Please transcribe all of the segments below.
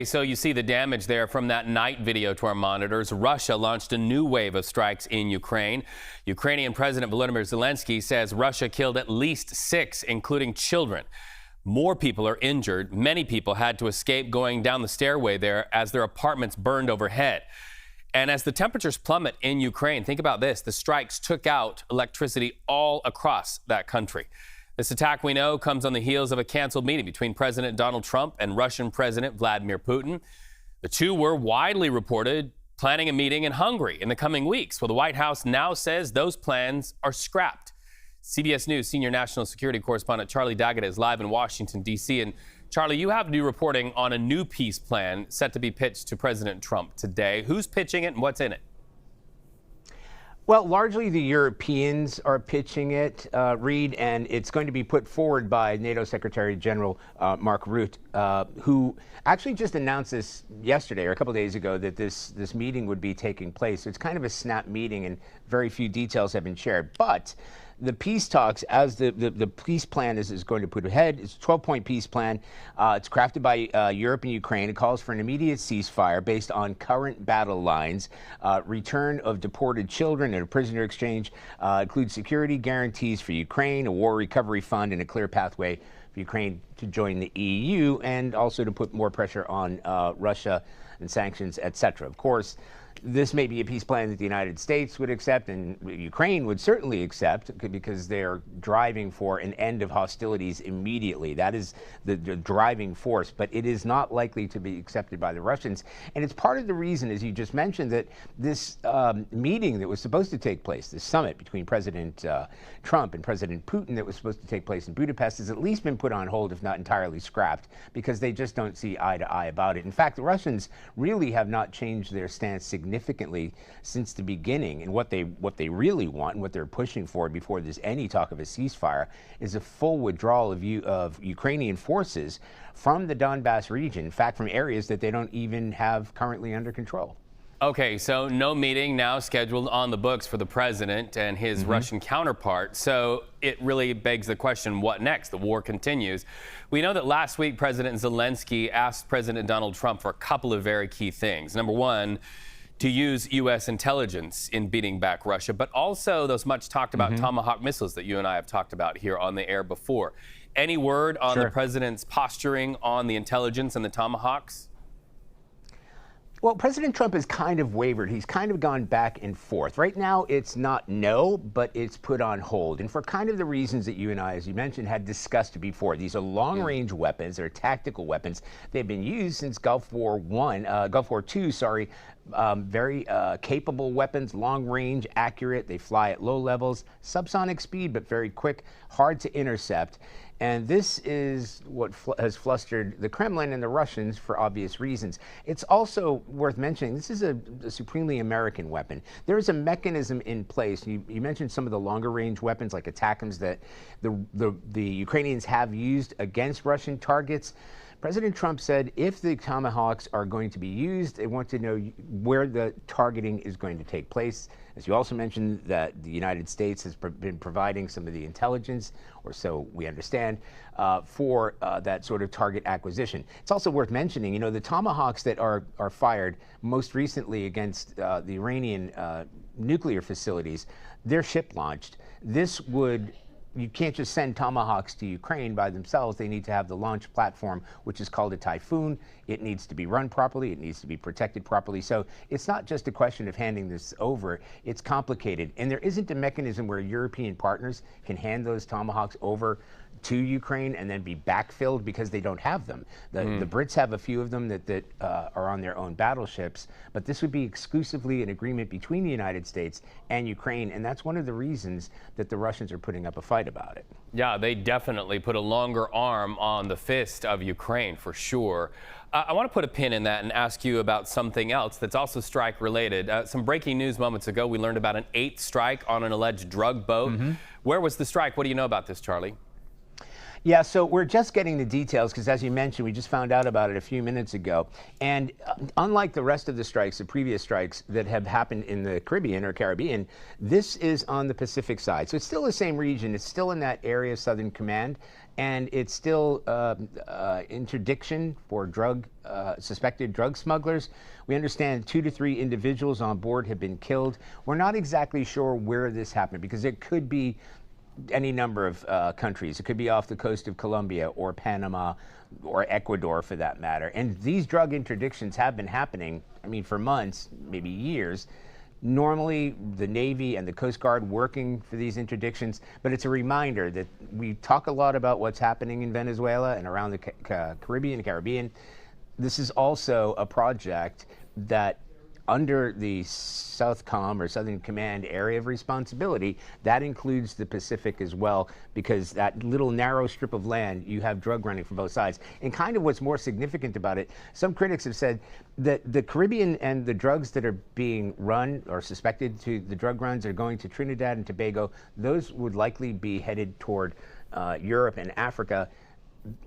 So you see the damage there from that night video to our monitors. Russia launched a new wave of strikes in Ukraine. Ukrainian President Volodymyr Zelensky says Russia killed at least 6, including children. More people are injured. Many people had to escape going down the stairway there as their apartments burned overhead. And as the temperatures plummet in Ukraine, think about this, the strikes took out electricity all across that country. This attack, we know, comes on the heels of a canceled meeting between President Donald Trump and Russian President Vladimir Putin. The two were widely reported planning a meeting in Hungary in the coming weeks. Well, the White House now says those plans are scrapped. CBS News senior national security correspondent Charlie D'Agata is live in Washington, D.C. And Charlie, you have new reporting on a new peace plan set to be pitched to President Trump today. Who's pitching it and what's in it? Well, largely the Europeans are pitching it, Reed, and it's going to be put forward by NATO Secretary General Mark Rutte, who actually just announced this yesterday or a couple of days ago that this meeting would be taking place. So it's kind of a snap meeting and very few details have been shared. But the peace talks, as the peace plan is going to put ahead, it's a 12-point peace plan. It's crafted by Europe and Ukraine. It calls for an immediate ceasefire based on current battle lines, return of deported children and a prisoner exchange, includes security guarantees for Ukraine, a war recovery fund, and a clear pathway for Ukraine to join the EU, and also to put more pressure on Russia and sanctions, etc. Of course, this may be a peace plan that the United States would accept and Ukraine would certainly accept because they're driving for an end of hostilities immediately. That is the driving force, but it is not likely to be accepted by the Russians. And it's part of the reason, as you just mentioned, that this meeting that was supposed to take place, this summit between President Trump and President Putin that was supposed to take place in Budapest, has at least been put on hold, if not entirely scrapped, because they just don't see eye to eye about it. In fact, the Russians really have not changed their stance significantly since the beginning, and what they really want and what they're pushing for before there's any talk of a ceasefire is a full withdrawal of Ukrainian forces from the Donbass region, in fact from areas that they don't even have currently under control. Okay, so no meeting now scheduled on the books for the president and his Russian counterpart. So it really begs the question, what next? The war continues. We know that last week President Zelensky asked President Donald Trump for a couple of very key things. Number one, to use U.S. intelligence in beating back Russia, but also those much talked about Tomahawk missiles that you and I have talked about here on the air before. Any word on the president's posturing on the intelligence and the Tomahawks? Well, President Trump has kind of wavered. He's kind of gone back and forth. Right now, it's not no, but it's put on hold. And for kind of the reasons that you and I, as you mentioned, had discussed before. These are long-range weapons. They're tactical weapons. They've been used since Gulf War II, very capable weapons, long-range, accurate. They fly at low levels, subsonic speed, but very quick, hard to intercept. And this is what has flustered the Kremlin and the Russians for obvious reasons. It's also worth mentioning, this is a supremely American weapon. There is a mechanism in place. You mentioned some of the longer range weapons like ATACMS that the Ukrainians have used against Russian targets. President Trump said if the Tomahawks are going to be used, they want to know where the targeting is going to take place. As you also mentioned, that the United States has been providing some of the intelligence, or so we understand, for that sort of target acquisition. It's also worth mentioning, you know, the Tomahawks that are fired most recently against the Iranian nuclear facilities, they're ship launched. You can't just send Tomahawks to Ukraine by themselves. They need to have the launch platform, which is called a Typhoon. It needs to be run properly. It needs to be protected properly. So it's not just a question of handing this over. It's complicated. And there isn't a mechanism where European partners can hand those Tomahawks over to Ukraine and then be backfilled because they don't have them. The Brits have a few of them that are on their own battleships, but this would be exclusively an agreement between the United States and Ukraine, and that's one of the reasons that the Russians are putting up a fight about it. Yeah, they definitely put a longer arm on the fist of Ukraine for sure. I want to put a pin in that and ask you about something else that's also strike related. Some breaking news moments ago, we learned about an 8th strike on an alleged drug boat. Where was the strike? What do you know about this, Charlie? Yeah, so we're just getting the details because, as you mentioned, we just found out about it a few minutes ago. And unlike the rest of the strikes, the previous strikes that have happened in the Caribbean, this is on the Pacific side. So it's still the same region. It's still in that area, Southern Command, and it's still interdiction for suspected drug smugglers. We understand 2 to 3 individuals on board have been killed. We're not exactly sure where this happened because it could be any number of countries. It could be off the coast of Colombia or Panama or Ecuador for that matter. And these drug interdictions have been happening, I mean, for months, maybe years. Normally, the Navy and the Coast Guard working for these interdictions, but it's a reminder that we talk a lot about what's happening in Venezuela and around the Caribbean. This is also a project that under the Southcom or Southern Command area of responsibility, that includes the Pacific as well, because that little narrow strip of land, you have drug running from both sides. And kind of what's more significant about it, some critics have said that the Caribbean and the drugs that are being run or suspected to the drug runs are going to Trinidad and Tobago. Those would likely be headed toward Europe and Africa.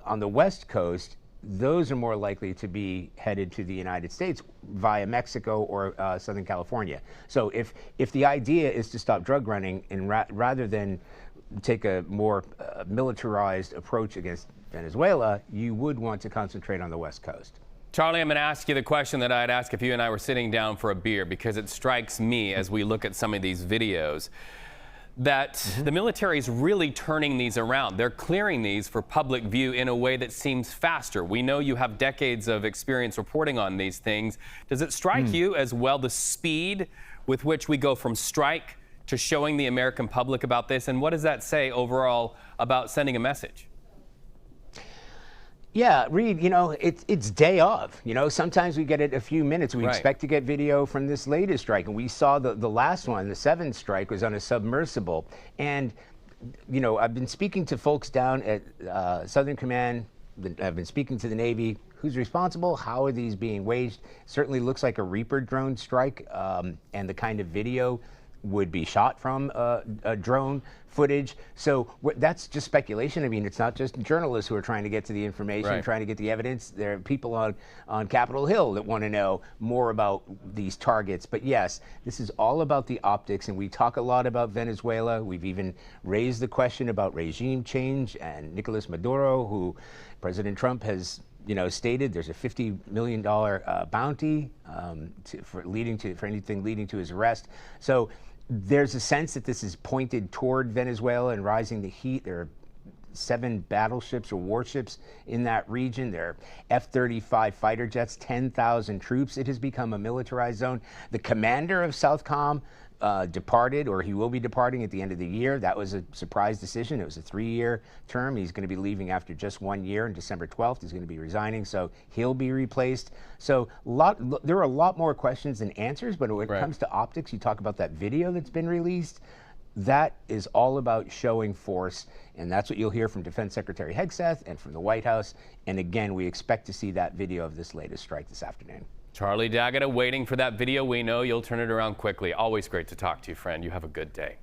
On the West Coast, those are more likely to be headed to the United States via Mexico or Southern California. So if the idea is to stop drug running and rather than take a more militarized approach against Venezuela, you would want to concentrate on the West Coast. Charlie, I'm going to ask you the question that I'd ask if you and I were sitting down for a beer, because it strikes me as we look at some of these videos that the military is really turning these around. They're clearing these for public view in a way that seems faster. We know you have decades of experience reporting on these things. Does it strike you as well the speed with which we go from strike to showing the American public about this? And what does that say overall about sending a message? Yeah, Reed, you know, it's day of. You know, sometimes we get it a few minutes. We expect to get video from this latest strike. And we saw the last one, the 7th strike, was on a submersible. And, you know, I've been speaking to folks down at Southern Command. I've been speaking to the Navy. Who's responsible? How are these being waged? Certainly looks like a Reaper drone strike, and the kind of video would be shot from a drone footage. So that's just speculation. I mean, it's not just journalists who are trying to get to the information, trying to get the evidence. There are people on Capitol Hill that want to know more about these targets. But yes, this is all about the optics, and we talk a lot about Venezuela. We've even raised the question about regime change and Nicolas Maduro, who President Trump has stated there's a $50 million bounty for anything leading to his arrest. So there's a sense that this is pointed toward Venezuela and rising the heat. There are 7 battleships or warships in that region. There are F-35 fighter jets, 10,000 troops. It has become a militarized zone. The commander of Southcom departed, or he will be departing at the end of the year. That was a surprise decision. It was a 3-year term. He's going to be leaving after just 1 year. On December 12th, he's going to be resigning, so he'll be replaced. So there are a lot more questions than answers, but when it comes to optics, you talk about that video that's been released. That is all about showing force, and that's what you'll hear from Defense Secretary Hegseth and from the White House. And again, we expect to see that video of this latest strike this afternoon. Charlie D'Agata waiting for that video. We know you'll turn it around quickly. Always great to talk to you, friend. You have a good day.